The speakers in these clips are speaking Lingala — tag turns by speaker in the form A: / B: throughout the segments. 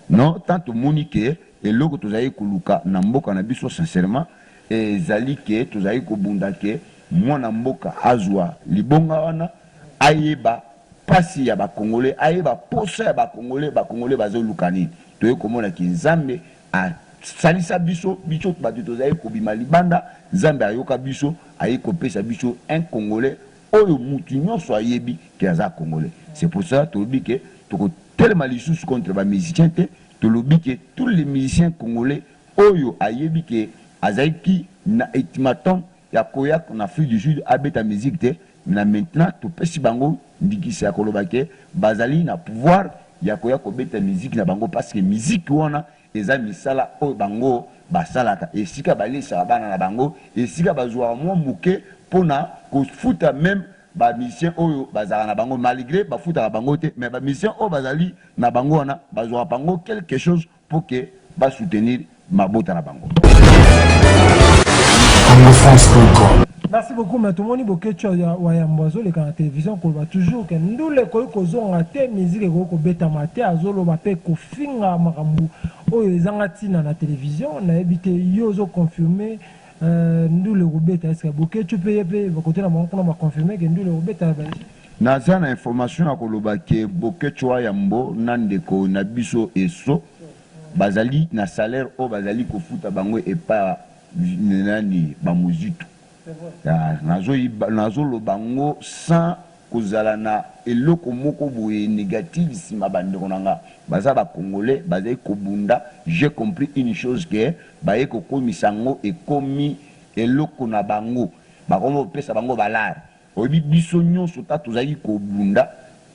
A: Non, tant que Monique et l'autre tu as kuluka na mboka na biso sincèrement et zali ke tu as bunda ke moi na mboka azwa libonga wana ayeba pasi ya ba congolais ayeba posa ya ba congolais bazolukani to komona ki nzambe a salisa biso batu to as kobima libanda nzambe ayoka biso ayeko pesa biso un congolais oyo mutu nyonso ayebi ke aza congolais. C'est pour ça to bi ke to tellement lisusu contre ba musiciens te to lobi ke tous les musiciens congolais oyo ayebi ke azaiki na etimaton ya koyak na Afrique du Sud abeta musique te na maintenant to pesi bango ndikisa ya koloba ke bazali na pouvoir ya koyak kobeta musique na bango parce que musique wana eza misala oyo bango basalaka esika balisa bana na bango esika bazwa mwa muke pona kofuta même ba mission oyo bazala na bango malgré ba futa bango te mais ba mission oyo bazali na bango wana bazwa bango quelque chose pour que ba soutenir mabota na bango.
B: Merci beaucoup. Mais tout le monde dit que tu as la télévision qu'on va toujours que nous les qu'on a té musique qu'on bêta maté azolo bapé kofinga marambu oh les angatina na télévision on a évité yozo confirmé nous les bêta est-ce que tu peux côté na mon on va confirmer que nous les bêta
A: naza na information à koloba ke bokechwa yambo nandeko na biso eso bazali na salaire o bazali kofuta bango et pas nani ba muzitu nazo lo bango sans kozala na eloko moko boye négative sima bandeko nanga baza ba congolais bazai kobunda. J'ai compris une chose que baye ko komisango e komi eloko na bango bakomo pesa bango balar obi biso nyonso ta tozali kobunda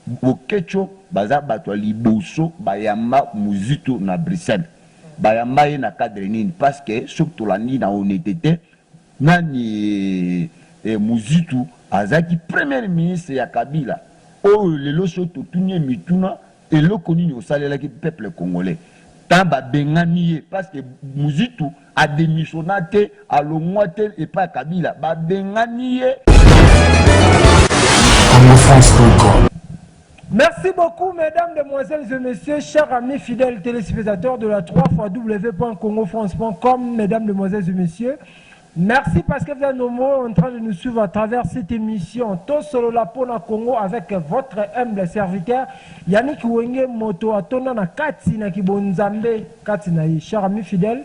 A: bokecho baza bato liboso bayamba muzitu na Bruxelles bayamba ye na cadre nini parce que surtout la ni na honnêteté nani muzitu azaki premier ministre ya Kabila oyo lelo soto tunye mituna eloko nini osalelaki peuple congolais tamba bengani ye parce que muzitu a démissionné à l'ongwate et pas Kabila ba bengani ye.
B: Merci beaucoup, mesdames, demoiselles et messieurs, chers amis fidèles téléspectateurs de la 3xw.congofrance.com, mesdames, demoiselles et messieurs. Merci parce que vous êtes nombreux en train de nous suivre à travers cette émission. Tout solo la pona Congo avec votre humble serviteur Yannick Wenge Moto Atona na Katina Kibonzambe Katina. Chers amis fidèles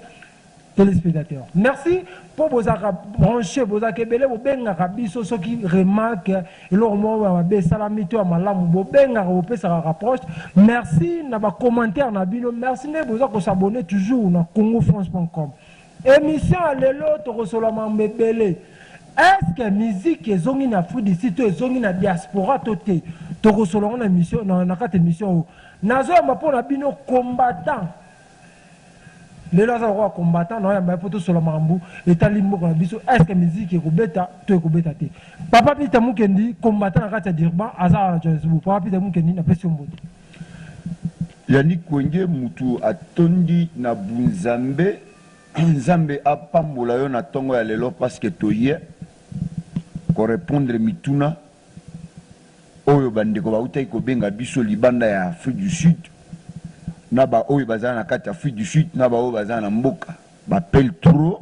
B: téléspectateurs, merci pour vos branchés, vos akebele, vos benga rabiso, ceux qui remarquent et leur mot à salamito à malam, vos benga rapproche. Merci na ba commentaire na bino, merci ne vous s'abonner toujours na congofrance.com. Émission à l'autre resolama mbebele. Est-ce que musique est zongi na Afrique du Sud, zongi na diaspora toté, to resolama na émission na quatre émissions. Nazo ma pour na bino combattant. Les gens combattant, non, mais pour tout sur le mambou, les talibans qu'on a dit, est-ce que musique est kubeta, tu es kubeta. Papa Pita Mukendi, combattant à Rata Dirban, Azar, Papa Pita Mukendi, n'a pas si on bout.
A: Yannick Wenge Moutou a tondi na Bunzambe, Nzambe a pambola yo na tongo ya lelo parce que toye, correspondre mituna, oyo bandeko ba utai ko benga biso libanda ya Afrique du Sud. Naba oyo bazana na kati Afrique du Sud naba oyo bazana na mboka bapel trop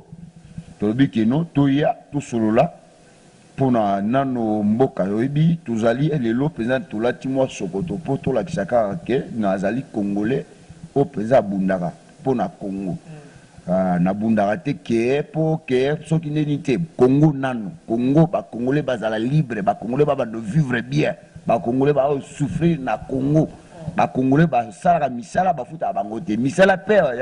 A: tolobi ke no toya to solola pona nano mboka yobi tozali elelo président tolati mwa sokoto po to la kisaka ke nazali congolais au président bundaka pona Congo na bundaka te ke po ke soki neni te Congo nano Congo ba congolais bazala libre ba congolais ba de vivre bien ba congolais ba souffrir na Congo ba congolais ba sala misala ba futa bango te misala père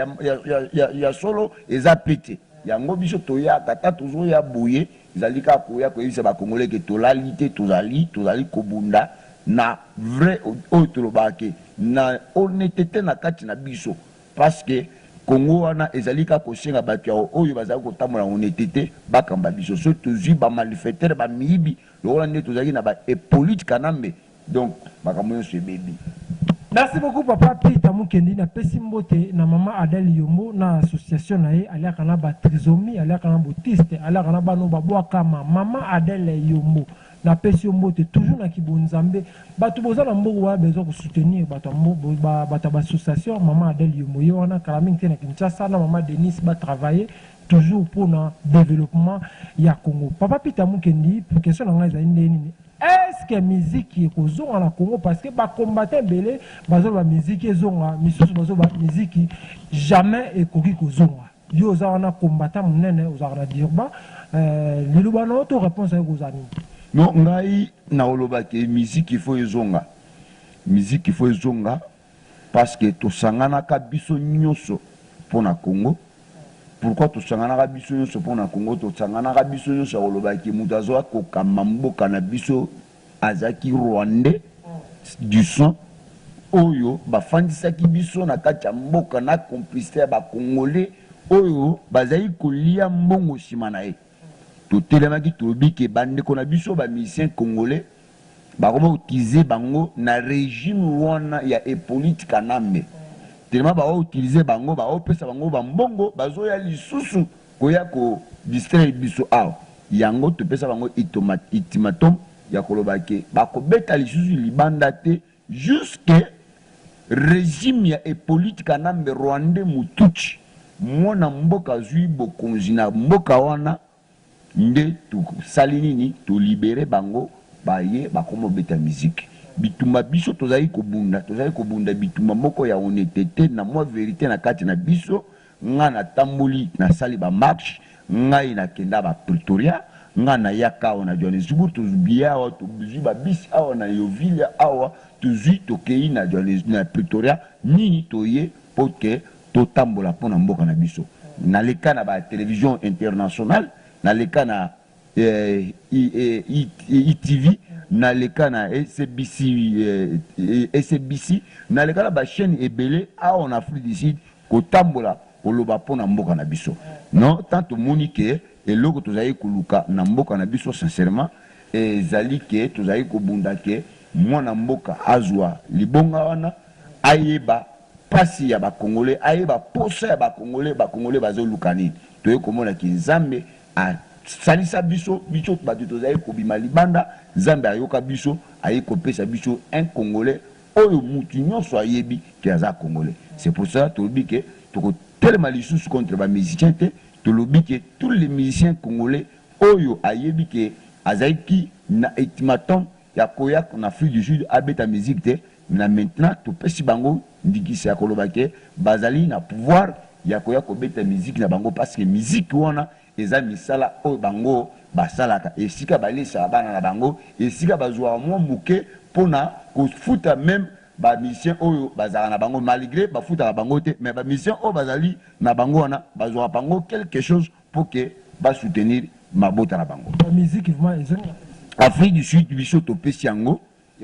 A: ya solo eza pété yango biso toya tata toujours ya bouye zalika koya ko yisa ba congolais ke tolalité tozali kobunda na vrai otolobake na honnêteté na kati na biso parce que Congo wana ezalika ko senga bato oyo bazali ko tamola honnêteté bakamba biso so tozui ba malfaiteur ba mibi lokola nde tozali na ba politique kanambe donc bakamoyo se baby.
B: Merci beaucoup papa Pita Mukendi na pesimbote na mama Adèle Yombo na association na ye alia kana ba trisomie alia kana bautiste alia kana bano babwa kama mama Adèle Yombo na pesi mbote toujours na kibonzambe bato boza na mboka wa besoin de soutenir bato bato association maman Adèle Yomoyo wana kala mingi na Kinshasa na maman Denis ba travailler toujours pour le développement ya Congo. Papa Pita Mukendi pour question na ngai za ndeni est-ce que musique est kozonga na Congo parce que ba combattant belé bazo ba musique ezonga misusu bazo ba musique jamais ekoki kozonga yo za wana combattant munene ozara dirba liluba na auto réponse à kozani
A: non ngai na oloba ke musique il faut ezonga parce que to sangana ka biso nyonso pona Congo. Pourquoi tu sangana biso nyonso pona Congo to sangana biso nyonso oloba ke mutazo ko kamamboka na biso azaki rwandais du sang oyo bafandisaki biso na kati ya mboka na complicité ba congolais oyo bazali kolia mbongo sima na ye totelemaki tolobi ke bandeko na biso ba musicien congolais bakoma utiliser bango na régime wana ya Hippolyte Kanambe tellement ba utiliser bango ba opesa bango ba mbongo bazoya lisusu koya ko distraire biso awa yango topesa bango ultimatum ya koloba ke bakobeta lisusu libanda te jusque régime ya Hippolyte Kanambe rwandais mutuchi mwana mboka zui bokonzi na mboka wana nde tosali nini tolibere bango baye bakoma beta musique bitumba biso tozali kobunda bitumba moko ya honnêteté na mwa vérité na kati na biso nga na tamboli na sali ba marche ngai na kenda ba Pretoria nga na yaka na Johannesburg tozubia awa tozui ba bisi awa na Yoville awa tozui tokei na Johannesburg na Pretoria nini toye poke totambola pona mboka na biso na leka na ba télévision internationale na leka na ITV na leka na SBC na leka na ba chaîne ebele awa en Afrique du Sud kotambola koloba pona mboka na biso non tant monique eloko tozali koluka na mboka na biso sincèrement ezali ke tozali kobunda ke mwana mboka azwa libonga wana ayeba pasi ya ba congolais ayeba posa ya ba congolais bazoluka nini toye komona ki nzambe a salisa biso bato tozali kobima libanda nzambe ayoka biso ayi kopesa biso un congolais oyo mutu nyonso ayebi ki aza congolais. C'est pour ça tolobi ke tokotelema lisusu contre ba musiciens te tolobi ke tous les musiciens congolais oyo ayebi ke azaki na ultimatum ya koya en Afrique du Sud abeta musique te na maintenant topesi bango ndikisa ya koloba ke bazali na pouvoir ya koya kobeta musique na bango parce que musique wana eza misala oyo bango basalaka esika balisa bana na bango esika bazwa mwa muke pona kofuta même ba mission oyo bazala na bango malgré bafuta na bango te mais ba mission oyo bazali na bango wana bazwa bango quelque chose pour que ba soutenir mabota na bango.
B: La musique vraiment ezonga
A: Afrique du Sud biso topesi yango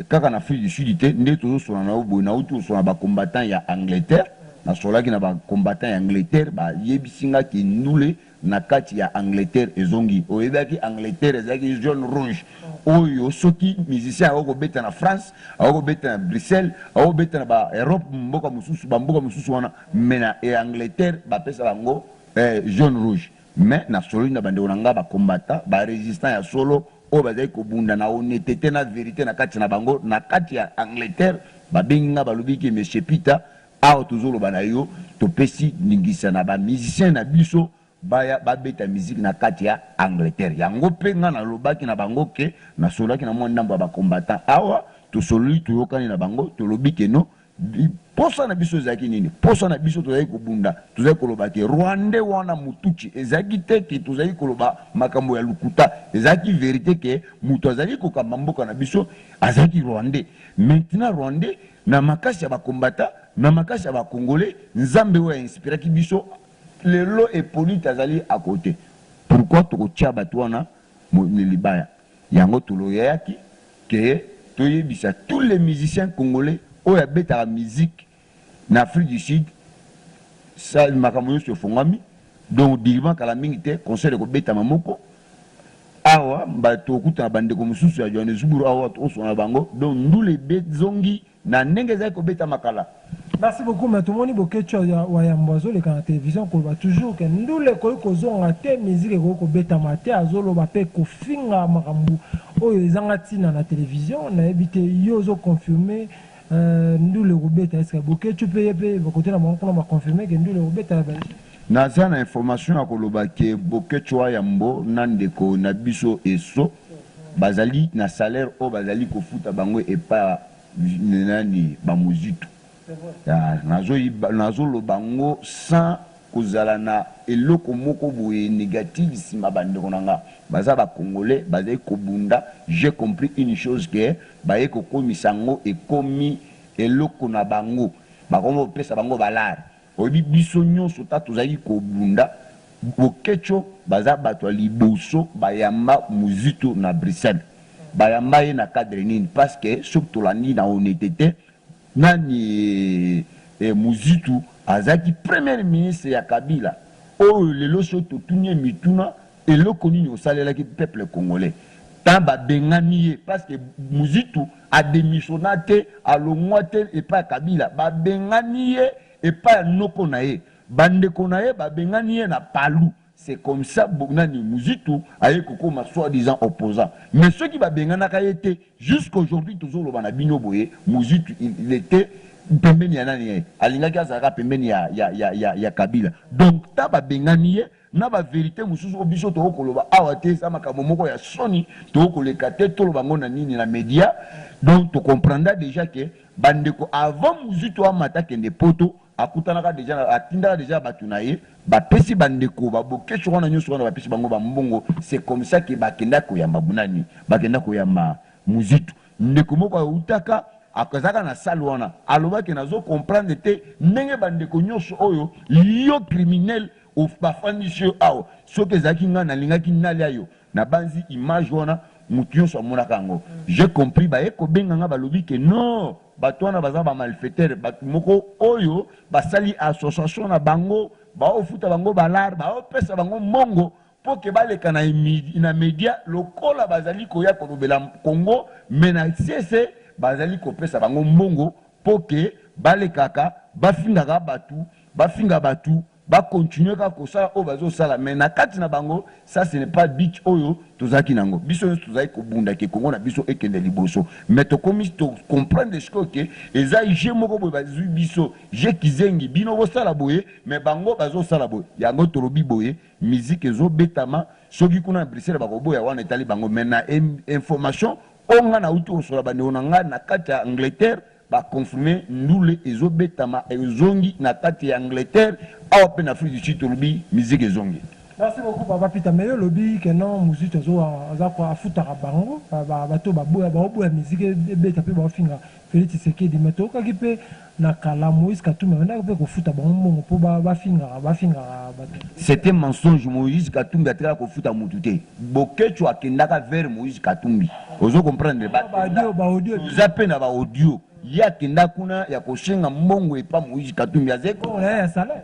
A: kaka na Afrique du Sud te nde tozosona na obo na utu sona ba combattant ya Angleterre na solaki na ba combattant ya Angleterre ba yebisinga ki nule na kati ya Angleterre ezongi oyebaki Angleterre ezaki jaune rouge oyo soki musicien ako beta na France ako beta na Bruxelles ako beta na ba Europe mboka mususu wana mena e Angleterre ba pesa bango jaune rouge mais na solo na bande onanga ba combattant ba résistant ya solo o bazai ko bunda na honnêteté na vérité na kati na bango na kati ya Angleterre ba benga ba lobiki monsieur Peter a tozolo banayo to pesi ningisa na ba musicien na biso baya babeta musique na kati ya Angleterre yango penga na lobaki na bango ke na solaki na mwa ndamba ba combattant awa to soli to yokani na bango to lobiki no posa na biso zaki nini posa na biso tozali kobunda tozali koloba ke rwandais wana mutuchi ezaki te ke tozali koloba makambo ya lukuta ezaki vérité ke mutu azali kokamba mboka na biso azaki rwandais maintenant rwandais na makasi ya bakombata na makasi ya bakongolais nzambe oyo inspiraki biso lelo Hippolyte azali à côté pourquoi tokotia bato wana libaya yango toloyaki ke toyebisa tous les musiciens congolais oyo abetaka musique na Afrique du Sud ça makambo nyonso efongami donc dirima kala mingi te concert ekobetama moko awa bato okutana bandeko mosusu ya Johannesburg awa tosona bango donc ndule bezongi na ndenge ezali kobeta makala
B: Merci beaucoup, mais tout le monde dit que les la télévision, qu'on va toujours que nous les qu'on a été musique qu'on bêta maté à zolo bapé qu'on finga marambu oh les angati dans la télévision on a évité yozo confirmé nous les bêta est-ce que beaucoup tu peux y côté là on va confirmer que nous les bêta
A: naza na information ya koloba ke boketwa yambo nandeko na biso eso bazali na salaire o bazali kofuta bango epa nani ba muzitu ya nazo lo bango sans kozala na eloko moko boye négative sima bandeko nanga baza ba congolais bazali kobunda. J'ai compris une chose que baye ko komisango ekomi eloko na bango bakomo pesa bango balare obi biso nyonso ta tozali kobunda bokecho baza bato liboso bayamba muzitu na Bruxelles bayamba ye na cadre nini parce que surtout la ni na honnêteté nani muzitu azaki premier ministre ya Kabila oyo lelo so totunye mituna eloko nini osalelaki peuple congolais tant babengani ye parce que muzitu a démissionné alongwa te epa Kabila babengani ye epa noko na ye bandeko na ye babengani ye na palu. C'est comme ça bonani muzitu aye kokoma soi-disant opposant mais ceux qui babengana ka été jusqu'aujourd'hui toujours le banabino boye muzitu il était pembeni ya nani alingaki azaka pembeni ya Kabila donc ta babengani ye na ba vérité mususu obiso to koloba awa te sa makambo moko ya soni to koleka te to lobango na nini na média donc tu comprendras déjà que bandeko avant muzitu amata kende poto akutanaka déjà atindaka déjà batunaye bapesi bandeko babokecho wana nyonso wana bapesi bango bambongo. C'est comme ça que bakenda koyamba bunani bakenda koyamba muzitu ndeko moko utaka akazaka na salle wana alobaki nazo comprendre te ndenge bandeko nyonso oyo yo criminel of bafandisi awo soki ezalaki nga nalingaki nalia yo na banzi image wana mutu nyonso amonaka yango. J'ai compris baye kobenganga balobi ke non bato wana baza bamalfaiteur bato moko oyo basali association na bango baofuta bango balar baopesa bango mongo po ke baleka na media lokola bazali koya kolobela Congo mais na CC bazali kopesa bango mongo po ke balekaka bafingaka batu ba continuer ka kosala o bazo sala mais na kati na bango ça ce n'est pas bitch oyo tozaki nango biso tozaki kobunda ke Congo na biso ekende liboso mais to komis to comprendre ce que eza je moko boye bazui biso je kizengi bino bo sala boye mais bango bazo sala boye yango tolobi boye musique ezo betama soki kuna Bruxelles ba koboya wana etali bango mais na information onga na utu osola bande onanga na kati ya Angleterre ba confirmer ndule ezo betama ezongi na kati ya Angleterre au peine Afrique du Sud lobby musique ezongi.
B: Merci beaucoup Papa Peter mais le lobby que non musique ezo azakwa futaka bango bato baboya baoboya musique beta pe ba finga Félix Tshisekedi meto ka kipe na kala Moïse Katumbi na pe ko futa bango po ba finga bato.
A: C'était mensonge. Moïse Katumbi ataka ko futa mututé bokecho akendaka vers Moïse Katumbi ozo comprendre ba audio zape na ba audio ya kenda kuna ya koshenga mbongo epa Moïse Katumbi azeko
B: ya salaire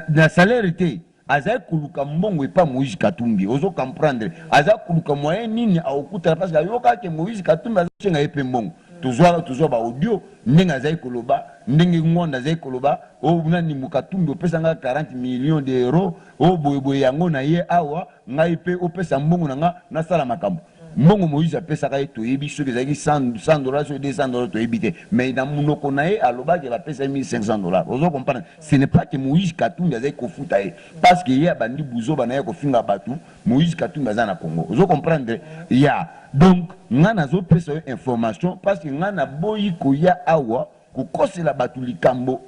A: na salaire était azai kuluka mbongo epa Moïse Katumbi ozo comprendre azai kuluka moyen nini akuta parce que yoka ke Moïse Katumbi azoshenga epe mbongo toujours ba audio ndenge azai koloba ndenge ngonda azai koloba o nani Mukatumbi opesanga 40 millions d'euros o boyeboye yango na ye awa ngai pe opesa mbongo nanga na sala makambo mbongo Moïse apesaka ye toyebi soki ezalaki $100 sur $200 toyebi te mais na munoko na ye alobaki bapesa $1500 ozo comprendre. Ce n'est pas que Moïse Katumbi azali kofuta ye parce que ye abandi buzoba na ye kofinga batu Moïse Katumbi aza na Congo ozo comprendre ya donc nga nazopesa yo information parce que nga naboyi koya awa kokosela batu likambo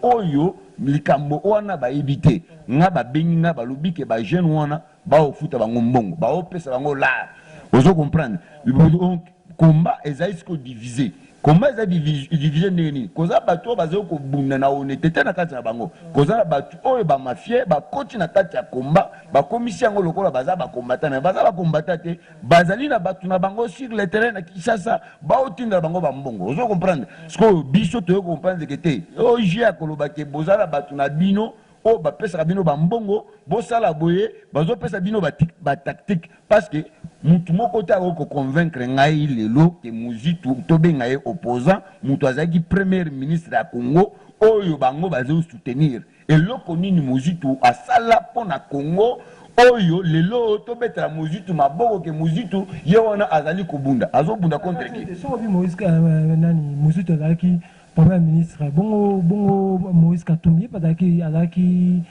A: wana bayebi te nga babengi nga balobi ke ba jeune wana baofuta bango mbongo baopesa bango la. Vous comprenez? Donc, combat est divisé. Combat est divisé nini? Koza bato bazo ko bunda na honnêteté na kati na bango. Koza bato oyo ba mafia ba coach na kati ya combat, ba commission ngo lokola baza ba combattant, mais baza ba combattant te, bazali na bato na bango sur le terrain na Kinshasa, ba otinda bango ba mbongo. Vous comprenez? Ce que biso to comprendre que te, o jia koloba ke bozala bato na bino o bapesa bino bambongo bosala boye bazopesa bino batactique parce que mutu moko te ako convaincre ngai lelo ke Muzitu tobenga ye opposant mutu azalaki premier ministre ya Congo oyo bango bazo soutenir eloko nini Muzitu asala pona Congo oyo lelo tobetela Muzitu maboko ke Muzitu ye wana azali kobunda azobunda contre qui
B: sobi Moïse nani Muzitu azalaki premier ministre bongo Moïse Katumbi azalaki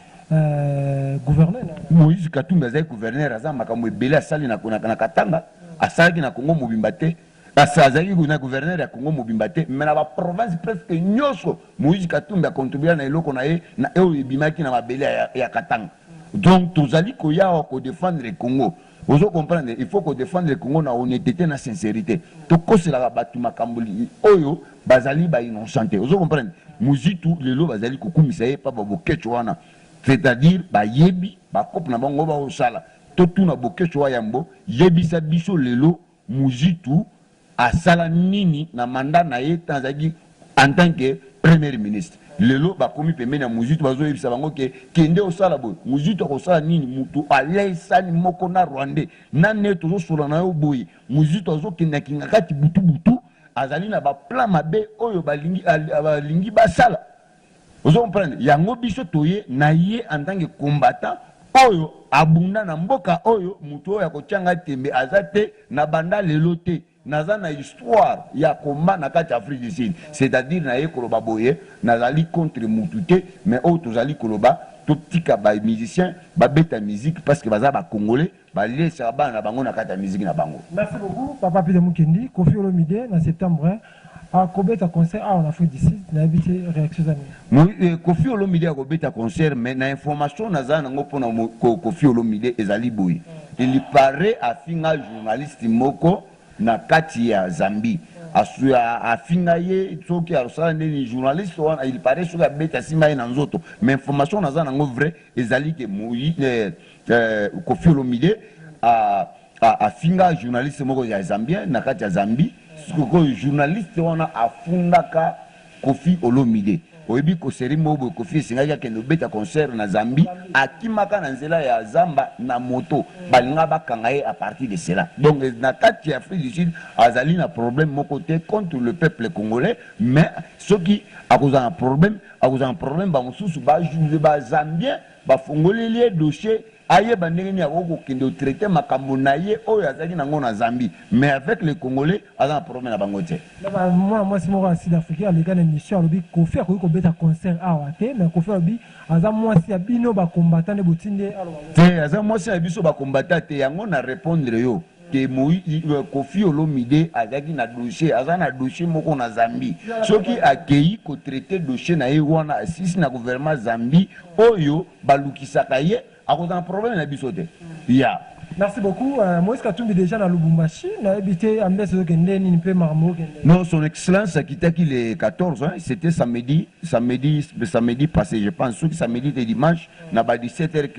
B: gouverneur
A: Moïse Katumbi azalaki gouverneur aza makambo ebele asali na Katanga asalaki na Congo mobimba te azalaki na gouverneur ya Congo mobimba te mais na ba province presque nyonso Moïse Katumbi akontribuer na eloko na ye na oyo ebimaki na mabele ya Katanga. Donc tozali koya ko défendre le Congo. Vous comprenez, il faut qu'on défende le Congo na honnêteté na sincérité. To kosela batu makamboli oyo bazali ba innocenté. Vous comprenez, Muzitu lelo bazali kokumisa ye pa bokecho wana. C'est-à-dire ba yebi ba kop na bango ba osala. To tuna bokecho yambo yebisa biso lelo Muzitu asala nini na mandat na ye tanzaki en tant que premier ministre. Lelo bakomi pembeni ya Muzitu bazoyebisa bango ke kende osala boye Muzitu akosala nini mutu alaisani moko na Rwandais nane tozosola na yo boye Muzitu azokenda kinga kati butu azali na baplan mabe oyo balingi basala. Ozo comprendre yango biso toye na ye en tant que combattant oyo abunda na mboka oyo mutu oyo akotianga tembe azate na banda lelo te naza na histoire ya combat na kati Afrique du Sud, c'est-à-dire na ye koloba boye nazali contre mututé mais o tozali koloba totika ba musicien ba beta musique parce que baza ba congolais ba lesa ba na bango na kati musique na bango.
B: Merci beaucoup Papa Peter Mukendi. Koffi Olomide en septembre a kobeta concert en Afrique du Sud na habité réaction zami.
A: Koffi Olomide a kobeta concert mais na information naza nango pona Koffi Olomide ezali boye. Il paraît à finga journaliste moko na kati ya Zambie afinga ye soki arosala ndeni journaliste wana il paraît soki abeta sima ye na nzoto mais information naza nango vrai ezali ke Koffi Olomide afinga journaliste moko ya Zambien na kati ya Zambie soki journaliste wana afundaka Koffi Olomide oyebi koseri mobo Koffi esengaki akende obeta concert na Zambie akimaka na nzela ya zamba na moto balinga bakanga ye à partir de cela. Donc na kati ya Afrique du Sud azali na problème moko te contre le peuple congolais mais soki akoza un problème ba mosusu ba Zambien ba fongoleli dossier aye bandenge ni akoko kende traiter makambo na ye oyo azali nango na Zambie mais avec les Congolais aza un problème na bango te.
B: Moi c'est moi Sud-Africain les gars émission lobi Koffi ko beta concert awa te mais Koffi lobi aza moi si abino ba combattant de botinde
A: te aza moi si abiso ba combattant te yango na répondre yo ke Koffi Olomide azaki na dossier aza na dossier moko na Zambie soki akei ko traiter dossier na ye wana assisi na gouvernement Zambie oyo balukisaka ye à cause d'un problème na bisote. Yeah.
B: Merci beaucoup. Moïse Katumbi déjà dans Lubumbashi, n'a habité à Mbès ni peu marmo.
A: Non, son excellence a quitté le 14 hein, c'était samedi passé, je pense que samedi et dimanche na ba 17h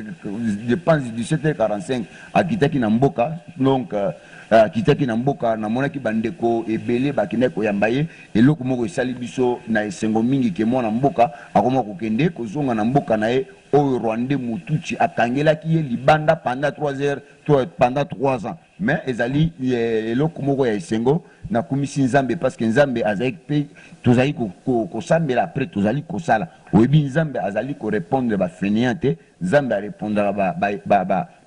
A: je pense 17h45 a quitté na Mboka. Donc kitaki na mboka na monaki bandeko ebele bakine ko yambaye eloko moko esali biso na esengo mingi ke mwana mboka akoma kokende kozonga na mboka na ye oyo Rwandais Mutuchi akangelaki ye libanda pendant 3 ans mais ezali eloko moko ya esengo na kumisi Nzambe parce que Nzambe azali pe tozali ko sambela après tozali ko sala oyebi Nzambe azali ko répondre ba fainéante Nzambe a répondre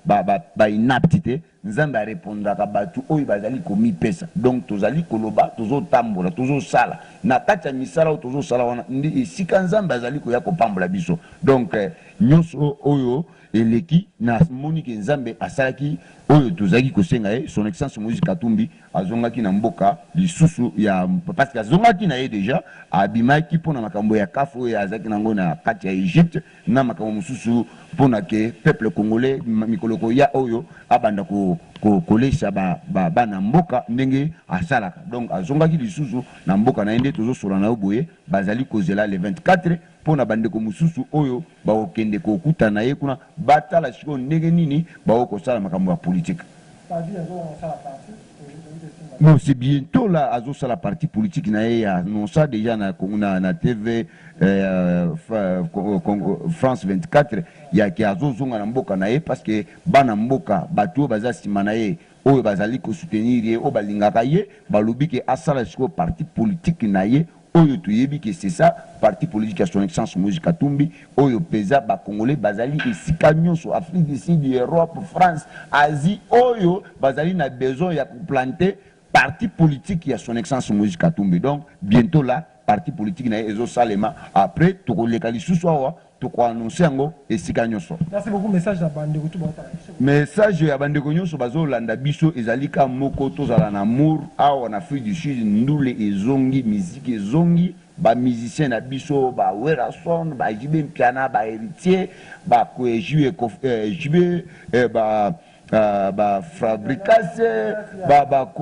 A: ba inaptité Nzambe a répondre ka batu oyo bazali komi pesa donc tozali koloba tozo tambola tozo sala na kati ya misala tozo sala wana ndi esika Nzambe azali ko ya ko pambola biso donc nyonso oyo eleki na moni ke Nzambe asalaki oyo tozali kosenga ye son excellence Moïse Katumbi azongaki na mboka lisusu ya parce que azongaki na ye déjà abimaki pona makambo ya kafu ya azaki nango na kati ya Egypte na makambo mususu pona ke peuple congolais mikoloko ya oyo abanda kolesa bana mboka ndenge asalaka donc azongaki lisusu na mboka na nde tozosola na yo boye bazali kozela le 24 pona bandeko mususu oyo baokende kokuta na ye kuna batala siko ndenge nini baokosala makambo ya politique. Non, c'est bientôt là, à la partie politique, il non ça déjà na TV France 24, il y a qui a zonga mboka na parce que bana mboka bato baza simanaye o bazali ko soutenir ye o balingaka ye balobi ke asala siko parti politique na ye oyo toyebi que c'est ça parti politique à son excellence Moïse Katumbi oyo pesa ba congolais bazali esika nyonso Afrique du Sud, Europe, France, Asie oyo bazali na besoin ya planter parti politique à son excellence Moïse Katumbi. Donc bientôt là parti politique na ezo salema après to ko lekali suswa to ko annoncer ngo esika nyonso.
B: Merci beaucoup. Message à bandeko tout bota.
A: Message ya bandeko nyonso bazo landa biso ezali ka moko tozala na amour awa na Afrique du Sud ndule ezongi musique ezongi ba musicien na biso ba Werason ba Jibe Piana ba Héritier ba ko jouer jibe ba Fabricase ba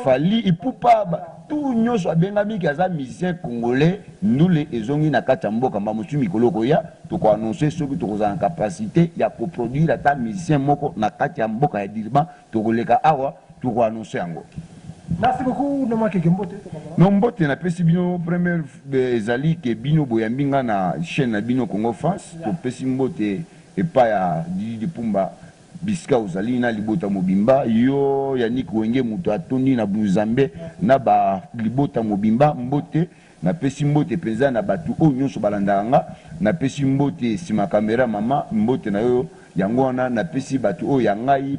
A: Fali Ipupa tout nyonso abengami kaza musicien congolais ndule ezongi na kati ya mboka mba mosu mikolo koya to ko annoncer soki to kozana capacité ya ko produire ata musicien moko na kati ya mboka ya Dirban to koleka awa to ko annoncer yango.
B: Merci beaucoup.
A: Non mbote na pesi bino première ezali ke bino boyambinga na chaîne na bino Congo France to pesi mbote epa ya Didi Pumba Biska ozali na libota mobimba yo Yannick Wenge muto atondi na Buzambe na ba libota mobimba mbote na pesi mbote penza na batu o nyonso balandanga na pesi mbote sima kamera mama mbote na yo yango wana na pesi batu o yangai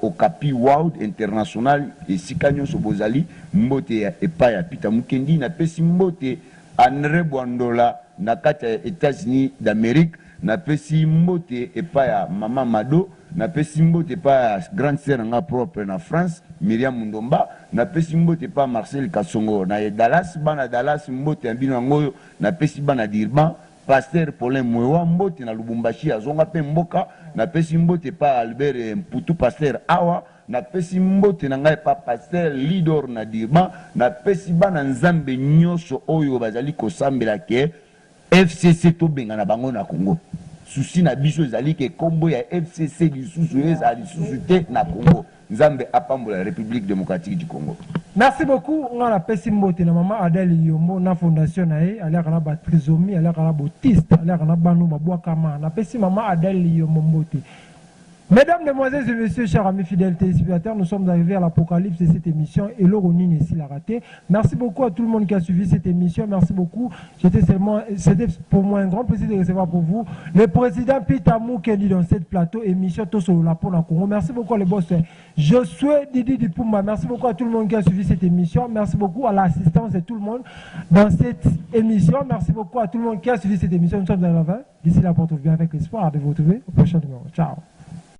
A: Okapi World International esika nyonso bozali mbote ya epa ya Pita Mukendi na pesi mbote André Bwandola na kati ya États-Unis d'Amérique na pesi mbote epa ya mama Mado na pesi mbote epa ya grande sœur nga propre na France Miriam Mundomba na pesi mbote epa Marcel Kasongo na Dallas bana Dallas mbote ya bino ngoyo na pesi bana Dirban Pasteur Paulin Mwewa mbote na Lubumbashi azonga pe mboka na pesi mbote epa Albert Mputu Pasteur awa na pesi mbote na ngai pa Pasteur Lidor na Dirban na pesi bana nzambe nyonso oyo bazali kosambela ke FCC to benga na bango na Congo. Souci na biso ezali ke kombo ya FCC lisusu ezali lisusu te na Congo. Nzambe apambola la République démocratique du Congo.
B: Merci beaucoup. On a pesi mbote na mama Adèle Yombo na fondation na ye ala kana ba trisomie ala kana botiste ala kana banu mabwa kama na pesi mama Adèle Yombo mbote. Mesdames, Mesdemoiselles et Messieurs, chers amis fidèles téléspectateurs, nous sommes arrivés à l'apocalypse de cette émission et Ronine ici l'a raté. Merci beaucoup à tout le monde qui a suivi cette émission. Merci beaucoup. C'était pour moi un grand plaisir de recevoir pour vous le président Peter Mukendi dans cette plateau émission Tosolo la Pona Congo. Merci beaucoup les boss. Je souhaite Didi Dipumba. Merci beaucoup à tout le monde qui a suivi cette émission. Merci beaucoup à l'assistance de tout le monde dans cette émission. Merci beaucoup à tout le monde qui a suivi cette émission. Nous sommes dans la fin. D'ici là, portez-vous bien avec l'espoir de vous retrouver au prochain numéro. Ciao.